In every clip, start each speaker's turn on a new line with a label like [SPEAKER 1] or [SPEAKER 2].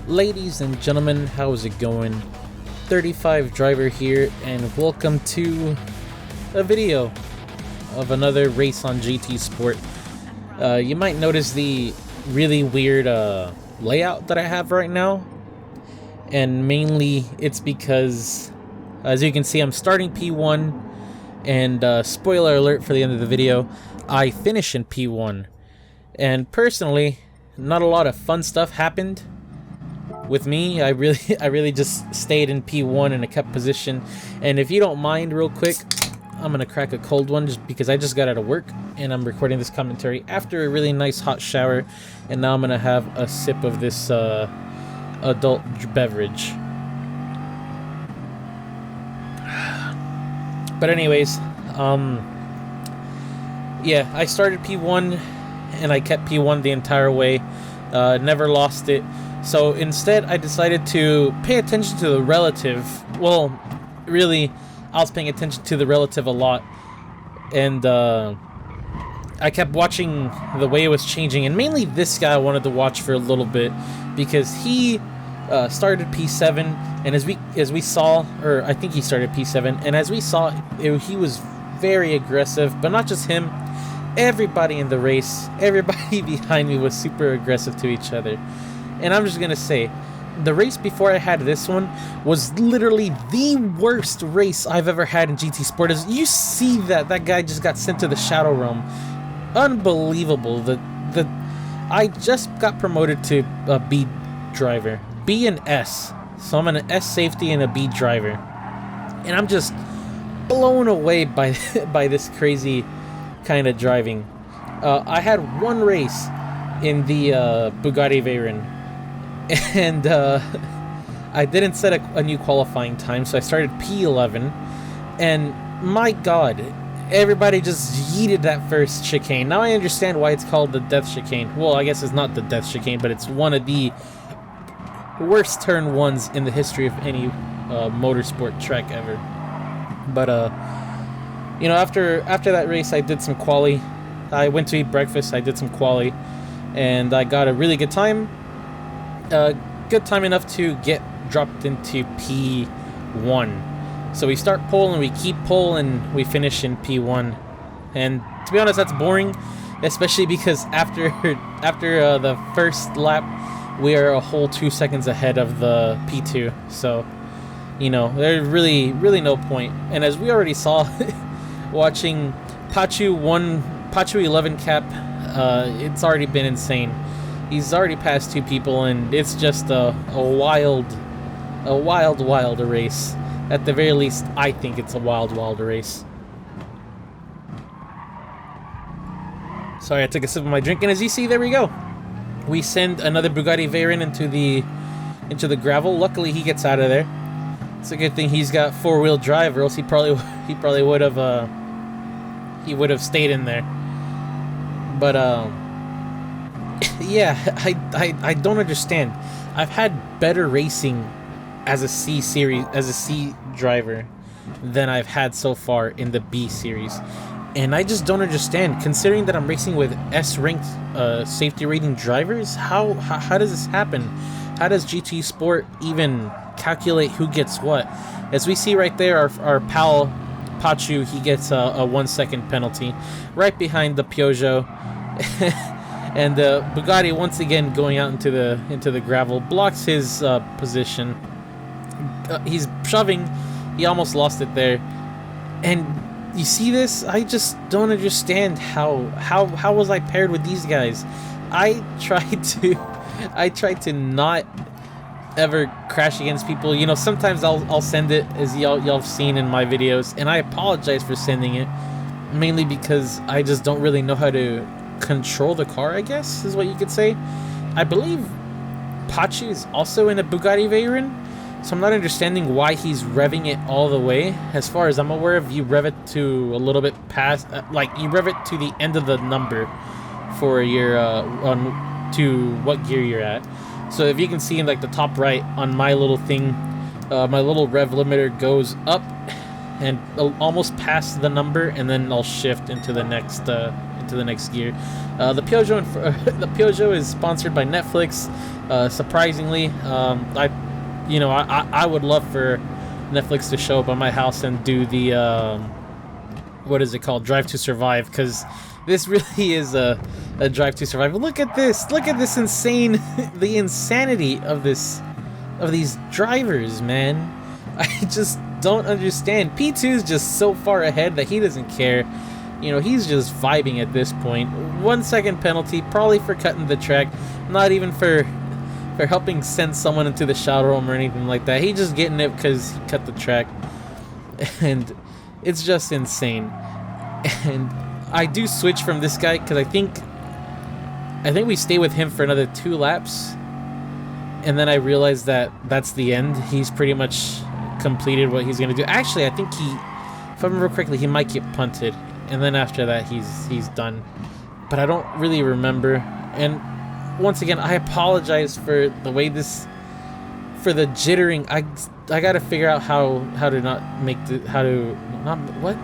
[SPEAKER 1] Ladies and gentlemen, how's it going? 35 Driver here, and welcome to a video of another race on GT Sport. You might notice the really weird layout that I have right now, and mainly it's because, as you can see, I'm starting P1, and spoiler alert for the end of the video, I finish in P1. And personally, not a lot of fun stuff happened with me. I really just stayed in P1 in a kept position. And if you don't mind, real quick, I'm gonna crack a cold one just because I just got out of work and I'm recording this commentary after a really nice hot shower, and now I'm gonna have a sip of this adult beverage. But anyways, yeah, I started P1 and I kept P1 the entire way, never lost it. So instead, I decided to pay attention to the relative. Well, really, I was paying attention to the relative a lot, and I kept watching the way it was changing, and mainly this guy I wanted to watch for a little bit because he started P7, and as we saw, or I think he started P7, and as we saw, he was very aggressive. But not just him, everybody in the race, everybody behind me was super aggressive to each other. And I'm just gonna say, the race before I had this one was literally the worst race I've ever had in GT Sport. As you see that guy just got sent to the Shadow Realm. Unbelievable. I just got promoted to a B driver. B and S. So I'm an S safety and a B driver. And I'm just blown away by this crazy kind of driving. I had one race in the Bugatti Veyron, and I didn't set a new qualifying time, so I started P11, and my god, everybody just yeeted that first chicane. Now I understand why it's called the death chicane. Well, I guess it's not the death chicane, but it's one of the worst turn ones in the history of any motorsport track ever. But you know, after that race, I did some quali. I went to eat breakfast, I did some quali, and I got a really good time. Good time enough to get dropped into P1. So we start pole and we keep pole and we finish in P1. And to be honest, that's boring, especially because after the first lap, we are a whole 2 seconds ahead of the P2. So, you know, there's really no point. And as we already saw, watching Pachu 11 cap, it's already been insane. He's already passed 2 people, and it's just a wild race. At the very least, I think it's a wild race. Sorry, I took a sip of my drink, and as you see, there we go. We send another Bugatti Veyron into the gravel. Luckily, he gets out of there. It's a good thing he's got 4-wheel drive, or else he probably would have stayed in there. But yeah, I don't understand. I've had better racing as a C driver than I've had so far in the B series, and I just don't understand. Considering that I'm racing with S-ranked safety rating drivers, how does this happen? How does GT Sport even calculate who gets what? As we see right there, our pal Pachu, he gets a 1 second penalty right behind the Peugeot. And the Bugatti, once again going out into the gravel, blocks his position. He's shoving. He almost lost it there. And you see this? I just don't understand how was I paired with these guys. I tried to not ever crash against people. You know, sometimes I'll send it, as y'all have seen in my videos, and I apologize for sending it, mainly because I just don't really know how to control the car, I guess is what you could say. I believe Pachi is also in a Bugatti Veyron, so I'm not understanding why he's revving it all the way. As far as I'm aware of, you rev it to a little bit past, like you rev it to the end of the number for your on to what gear you're at. So if you can see in like the top right on my little thing, my little rev limiter goes up and almost past the number, and then I'll shift into the next into the next gear. The Peugeot is sponsored by Netflix. Surprisingly, I would love for Netflix to show up at my house and do the what is it called, Drive to Survive, because this really is a Drive to Survive. Look at this insane, the insanity of these drivers, man. I just don't understand. P2 is just so far ahead that he doesn't care. You know, he's just vibing at this point. 1 second penalty, probably for cutting the track, not even for helping send someone into the shadow room or anything like that. He's just getting it because he cut the track. And it's just insane. And I do switch from this guy because I think we stay with him for another 2 laps. And then I realized that that's the end. He's pretty much completed what he's going to do. Actually, I think if I remember correctly, he might get punted. And then after that, he's done. But I don't really remember. And once again, I apologize for the way for the jittering. I got to figure out how to not make what?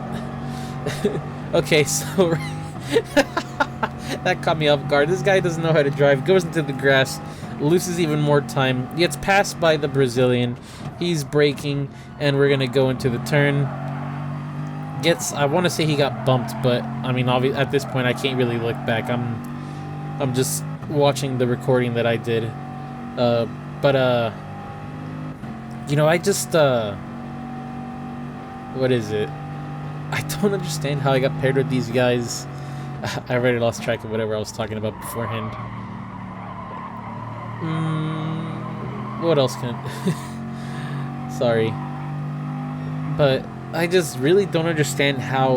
[SPEAKER 1] Okay, so that caught me off guard. This guy doesn't know how to drive. Goes into the grass. Loses even more time. Gets passed by the Brazilian. He's braking, and we're gonna go into the turn. I want to say he got bumped, but I mean, at this point, I can't really look back. I'm just watching the recording that I did. I just what is it? I don't understand how I got paired with these guys. I already lost track of whatever I was talking about beforehand. What else can sorry, but I just really don't understand how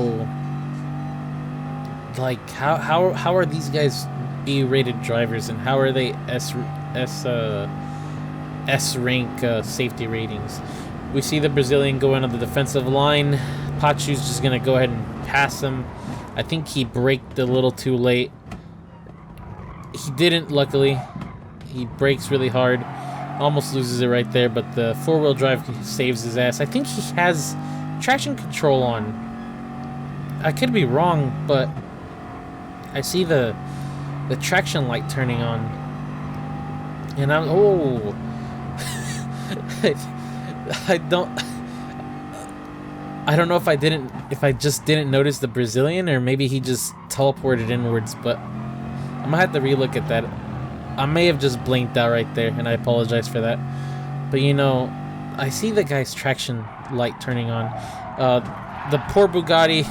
[SPEAKER 1] are these guys B-rated drivers, and how are they S rank safety ratings? We see the Brazilian go in on the defensive line. Pachu's just gonna go ahead and pass him. I think he braked a little too late. He didn't, luckily. He brakes really hard. Almost loses it right there, but the 4-wheel drive saves his ass. I think he has traction control on. I could be wrong, but I see the traction light turning on. And I don't know if I just didn't notice the Brazilian, or maybe he just teleported inwards, but I'm gonna have to relook at that. I may have just blinked out right there, and I apologize for that. But I see the guy's traction light turning on. The poor Bugatti,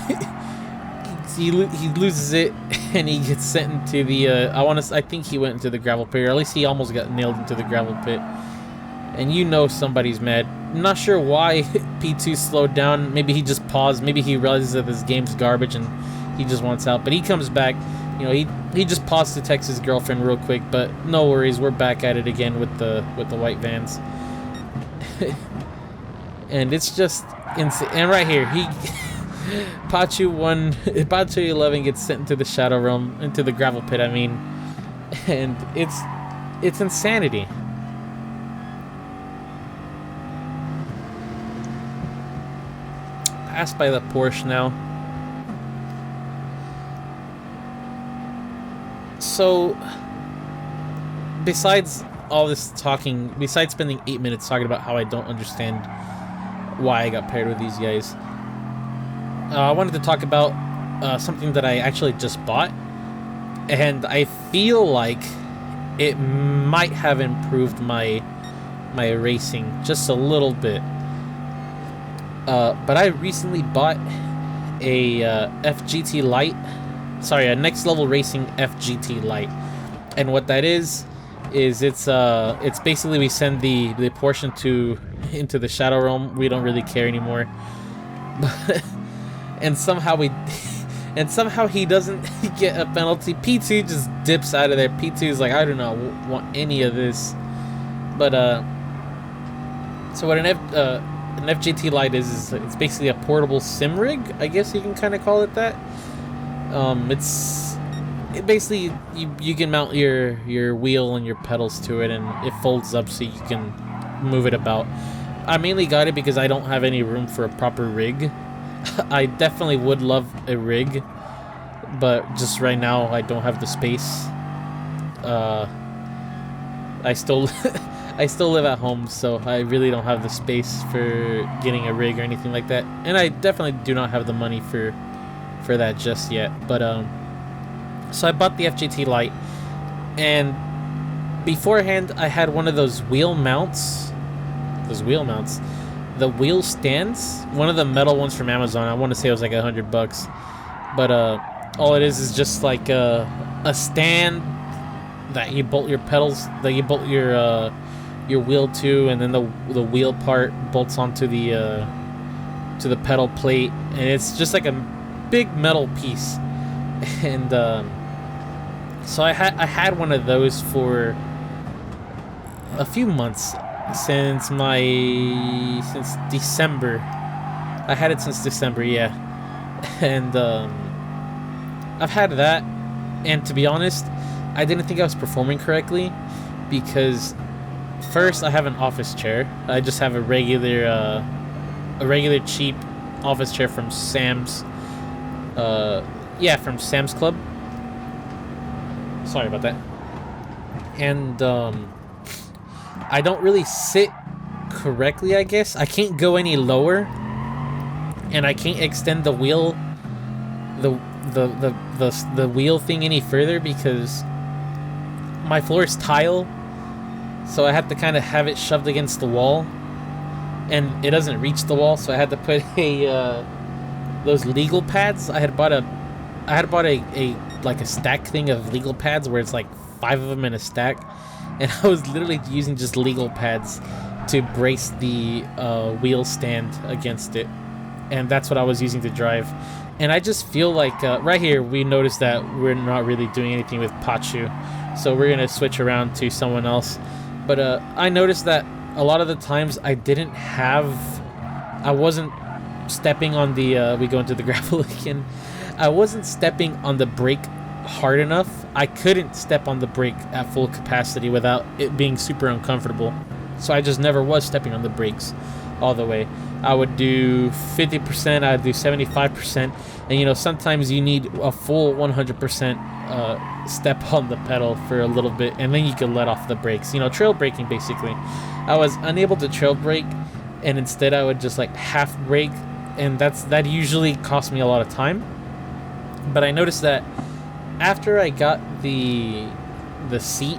[SPEAKER 1] he loses it, and he gets sent into the I think he went into the gravel pit, or at least he almost got nailed into the gravel pit. And somebody's mad. I'm not sure why P2 slowed down. Maybe he just paused. Maybe he realizes that this game's garbage and he just wants out. But he comes back. He just paused to text his girlfriend real quick. But no worries, we're back at it again with the white vans. And it's just insane. And right here, Pachu 11 gets sent into the shadow realm, into the gravel pit. I mean, and it's insanity. Passed by the Porsche now. So, besides all this talking, besides spending 8 minutes talking about how I don't understand why I got paired with these guys, I wanted to talk about something that I actually just bought, and I feel like it might have improved my racing just a little bit. But I recently bought a FGT Lite. Sorry, a Next Level Racing FGT Lite. And what that is it's basically we send the portion into the shadow realm. We don't really care anymore. and somehow he doesn't get a penalty. P2 just dips out of there. P2 is like, I do not want any of this. But so what an FGT Lite is it's basically a portable sim rig, I guess you can kind of call it that. It basically you can mount your wheel and your pedals to it, and it folds up so you can move it about. I mainly got it because I don't have any room for a proper rig. I definitely would love a rig, but just right now I don't have the space. I still I still live at home, so I really don't have the space for getting a rig or anything like that, and I definitely do not have the money for that just yet. But so I bought the FJT Lite, and beforehand I had one of those wheel mounts, the wheel stands, one of the metal ones from Amazon. I want to say it was like $100, but all it is just like a stand that you bolt your pedals, that you bolt your wheel to, and then the wheel part bolts onto the pedal plate, and it's just like a big metal piece. And so I had one of those for a few months, since December. I had it since December, yeah. And I've had that, and to be honest, I didn't think I was performing correctly, because first, I have an office chair. I just have a regular cheap office chair from Sam's. From Sam's Club. Sorry about that. And I don't really sit correctly, I guess. I can't go any lower, and I can't extend the wheel, the wheel thing any further, because my floor is tile. So I had to kind of have it shoved against the wall, and it doesn't reach the wall. So I had to put those legal pads. I had bought a like a stack thing of legal pads where it's like 5 of them in a stack, and I was literally using just legal pads to brace the wheel stand against it, and that's what I was using to drive. And I just feel like right here we noticed that we're not really doing anything with Pachu, so we're gonna switch around to someone else. But I noticed that a lot of the times I wasn't stepping on the, we go into the gravel again. I wasn't stepping on the brake hard enough. I couldn't step on the brake at full capacity without it being super uncomfortable. So I just never was stepping on the brakes all the way. I would do 50%, I would do 75%, and sometimes you need a full 100% step on the pedal for a little bit, and then you can let off the brakes. Trail braking basically. I was unable to trail brake, and instead I would just like half brake, and that usually cost me a lot of time. But I noticed that after I got the seat,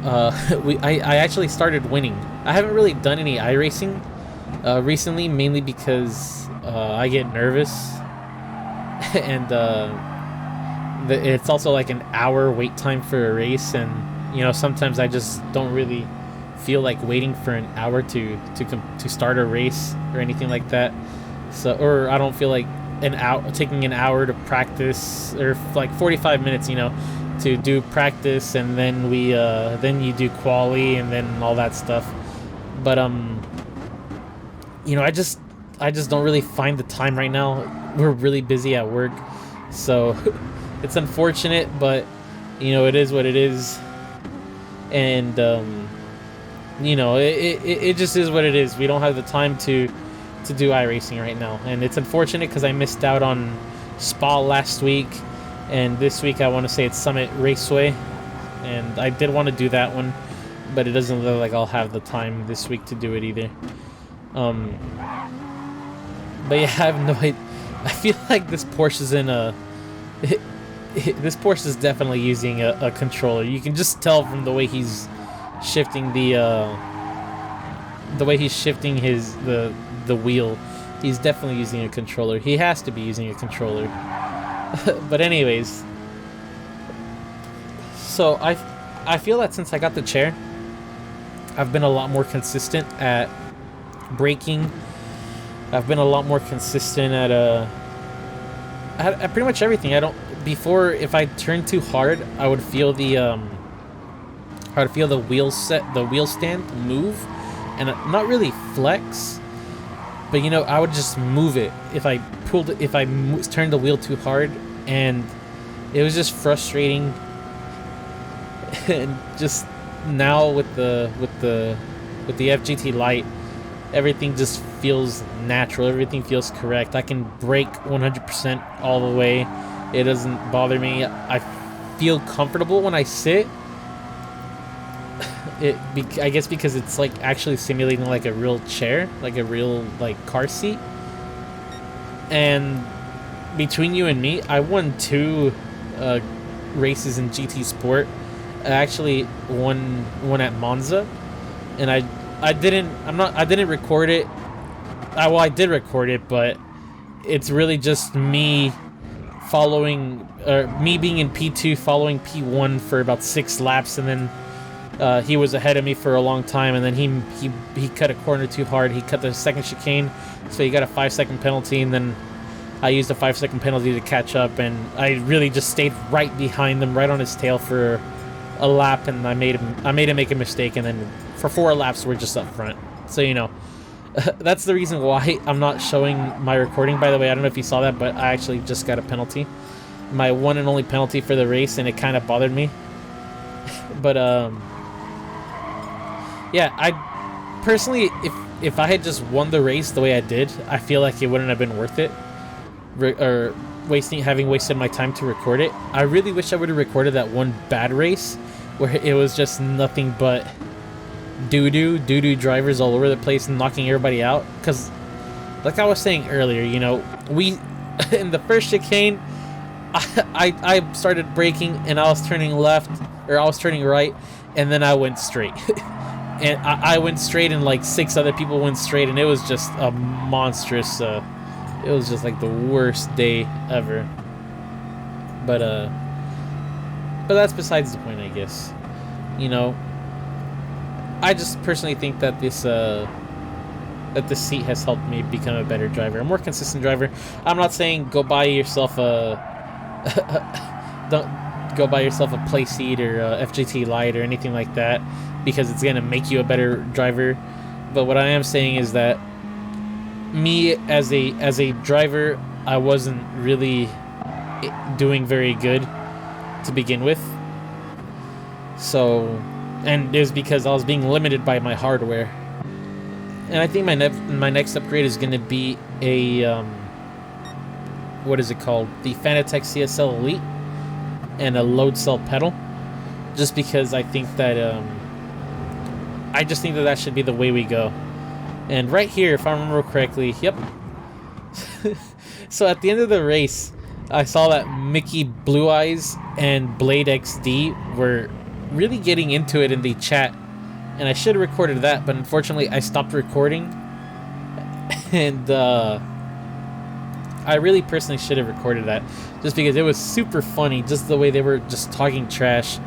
[SPEAKER 1] I actually started winning. I haven't really done any iRacing recently, mainly because I get nervous, and it's also like an hour wait time for a race, and sometimes I just don't really feel like waiting for an hour to start a race or anything like that. So, or I don't feel like taking an hour to practice, or like 45 minutes, to do practice, and then then you do quali, and then all that stuff. But I just don't really find the time right now. We're really busy at work, so it's unfortunate, but it is what it is, and it just is what it is. We don't have the time to do iRacing right now, and it's unfortunate because I missed out on Spa last week, and this week I want to say it's Summit Raceway, and I did want to do that one, but it doesn't look like I'll have the time this week to do it either. But yeah, I have no idea. I feel like this Porsche is in a... this Porsche is definitely using a controller. You can just tell from the way he's shifting the wheel. He's definitely using a controller. He has to be using a controller. But anyways, so I feel that since I got the chair, I've been a lot more consistent at braking. I've been a lot more consistent at pretty much everything. Before, if I turned too hard, I would feel the wheel stand move, and not really flex, but I would just move it if I turned the wheel too hard, and it was just frustrating. And just now with the FGT Lite, everything just feels natural. Everything feels correct. I can brake 100% all the way, It doesn't bother me. I feel comfortable when I sit. I guess because it's like actually simulating like a real chair, like a real like car seat. And between you and me, I won 2 races in GT Sport. I actually won one at Monza, and I didn't record it. Well, I did record it, but it's really just me following, me being in P2, following P1 for about 6 laps, and then he was ahead of me for a long time, and then he cut a corner too hard. He cut the second chicane, so he got a 5-second penalty, and then I used a 5-second penalty to catch up, and I really just stayed right behind him, right on his tail for a lap, and I made him make a mistake, and then for 4 laps we're just up front. So you know, that's the reason why I'm not showing my recording. By the way, I don't know if you saw that, but I actually just got a penalty, my one and only penalty for the race, and it kind of bothered me. But yeah, I personally, if I had just won the race the way I did, I feel like it wouldn't have been worth it, or having wasted my time to record it. I really wish I would have recorded that one bad race where it was just nothing but doo-doo drivers all over the place and knocking everybody out. Because like I was saying earlier, you know, we in the first chicane, I started braking and I was turning left, or I was turning right, and then I went straight. And I went straight, and like 6 other people went straight, and it was just a monstrous, it was just like the worst day ever. But that's besides the point, I guess. You know, I just personally think that this seat has helped me become a better driver, a more consistent driver. I'm not saying go buy yourself a don't go buy yourself a play seat or a FGT Lite or anything like that, because it's gonna make you a better driver. But what I am saying is that me as a driver, I wasn't really doing very good to begin with. So, and it was because I was being limited by my hardware. And I think my next upgrade is going to be a what is it called? The Fanatec CSL Elite and a load cell pedal. Just because I think that that should be the way we go. And right here, if I remember correctly, yep. So at the end of the race, I saw that Mickey Blue Eyes and Blade XD were really getting into it in the chat, and I should have recorded that, but unfortunately I stopped recording. And I really personally should have recorded that, just because it was super funny, just the way they were just talking trash.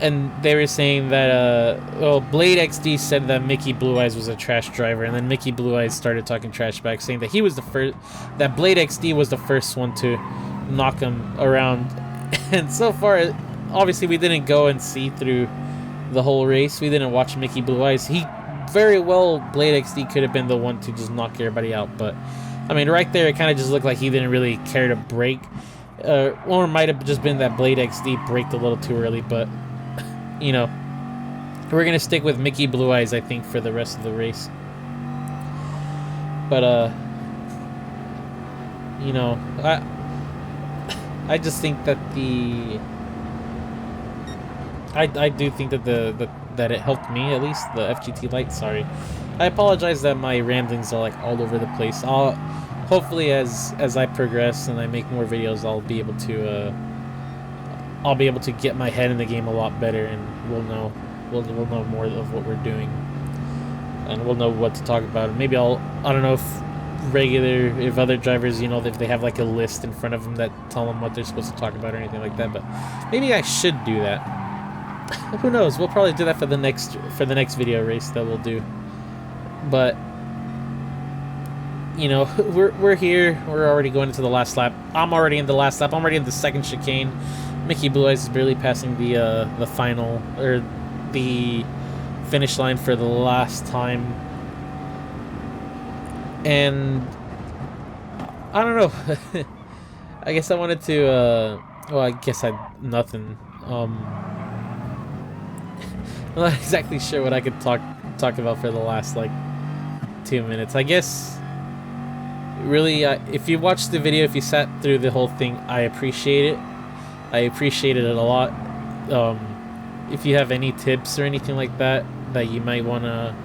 [SPEAKER 1] And they were saying that, well, Blade XD said that Mickey Blue Eyes was a trash driver, and then Mickey Blue Eyes started talking trash back, saying that he was the first, that Blade XD was the first one to knock him around. And so far, obviously, we didn't go and see through the whole race. We didn't watch Mickey Blue Eyes. He very well, Blade XD could have been the one to just knock everybody out, but I mean, right there, it kind of just looked like he didn't really care to brake, or it might have just been that Blade XD braked a little too early, but you know, we're gonna stick with Mickey Blue Eyes, I think, for the rest of the race. But you know, I just think that I do think that that it helped me, at least the FGT Lite. Sorry, I apologize that my ramblings are like all over the place. Hopefully as I progress and I make more videos, I'll be able to get my head in the game a lot better, and we'll know more of what we're doing, and we'll know what to talk about. Maybe I don't know if other drivers, you know, if they have like a list in front of them that tell them what they're supposed to talk about or anything like that, but maybe I should do that. Who knows? We'll probably do that for the next video race that we'll do. But you know, we're here. We're already going into the last lap. I'm already in the last lap. I'm already in the second chicane. Mickey Blue Eyes is barely passing the final, or the finish line for the last time. And I don't know. I guess I wanted to well, I guess nothing. I'm not exactly sure what I could talk about for the last like 2 minutes. I guess Really, if you watched the video, if you sat through the whole thing, I appreciate it. I appreciated it a lot. If you have any tips or anything like that that you might wanna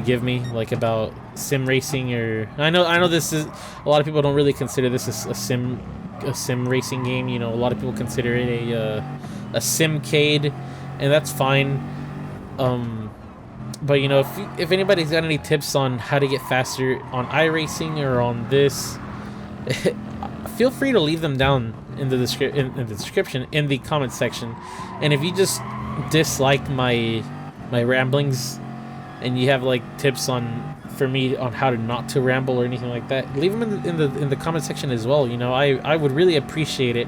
[SPEAKER 1] give me, like about sim racing, or I know this is, a lot of people don't really consider this as a sim racing game. You know, a lot of people consider it a simcade, and that's fine. But you know, if anybody's got any tips on how to get faster on iRacing or on this, feel free to leave them down in the description, in the comment section. And if you just dislike my ramblings and you have like tips for me on how to not to ramble or anything like that, leave them in the comment section as well. You know, I would really appreciate it.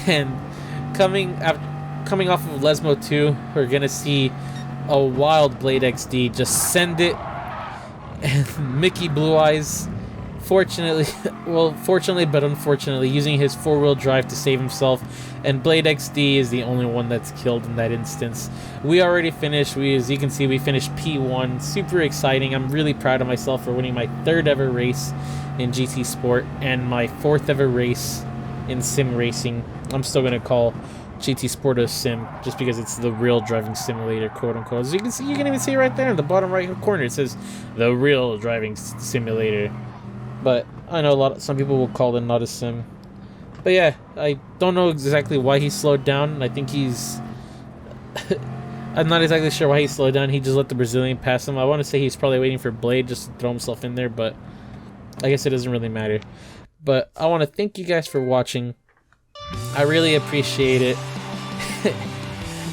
[SPEAKER 1] And coming off of Lesmo 2, we're gonna see a wild Blade XD just send it, and Mickey Blue Eyes, fortunately but unfortunately, using his 4-wheel drive to save himself, and Blade XD is the only one that's killed in that instance. We already finished. As you can see, we finished P1. Super exciting. I'm really proud of myself for winning my 3rd ever race in GT Sport and my 4th ever race in sim racing. I'm still gonna call GT Sport a sim just because it's the real driving simulator, quote unquote. As you can see, you can even see right there in the bottom right corner, it says the real driving simulator. But I know some people will call it not a sim. But yeah, I don't know exactly why he slowed down. I think he's I'm not exactly sure why he slowed down. He just let the Brazilian pass him. I want to say he's probably waiting for Blade just to throw himself in there, but I guess it doesn't really matter. But I want to thank you guys for watching. I really appreciate it.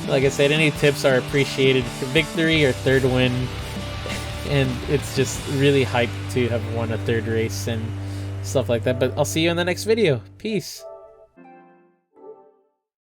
[SPEAKER 1] Like I said, any tips are appreciated. Victory or 3rd win, and it's just really hyped to have won a 3rd race and stuff like that. But I'll see you in the next video. Peace.